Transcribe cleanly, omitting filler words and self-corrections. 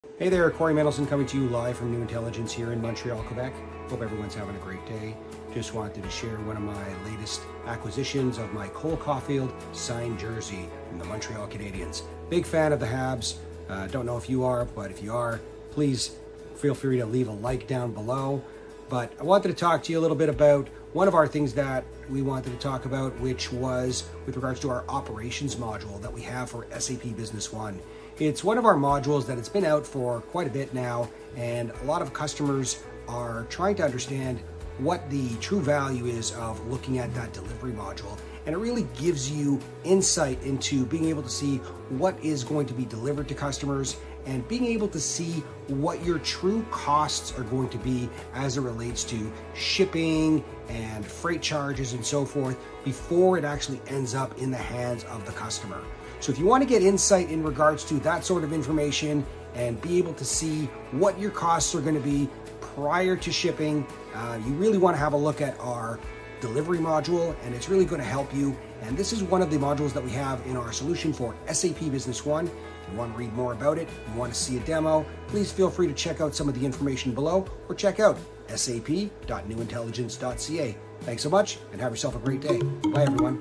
Hey there, Corey Mendelson coming to you live from New Intelligence here in Montreal, Quebec. Hope everyone's having a great day. Just wanted to share one of my latest acquisitions of my Cole Caufield signed jersey from the Montreal Canadiens. Big fan of the Habs. Don't know if you are, but if you are, please feel free to leave a like down below. But I wanted to talk to you a little bit about one of our things that we wanted to talk about, which was with regards to our operations module that we have for SAP Business One. It's one of our modules that it's been out for quite a bit now, and a lot of customers are trying to understand what the true value is of looking at that delivery module. And it really gives you insight into being able to see what is going to be delivered to customers and being able to see what your true costs are going to be as it relates to shipping and freight charges and so forth before it actually ends up in the hands of the customer. So if you want to get insight in regards to that sort of information and be able to see what your costs are going to be prior to shipping, you really want to have a look at our delivery module, and it's really going to help you. And this is one of the modules that we have in our solution for SAP Business One. If you want to read more about it, you want to see a demo, please feel free to check out some of the information below or check out sap.newintelligence.ca. Thanks so much and have yourself a great day. Bye everyone.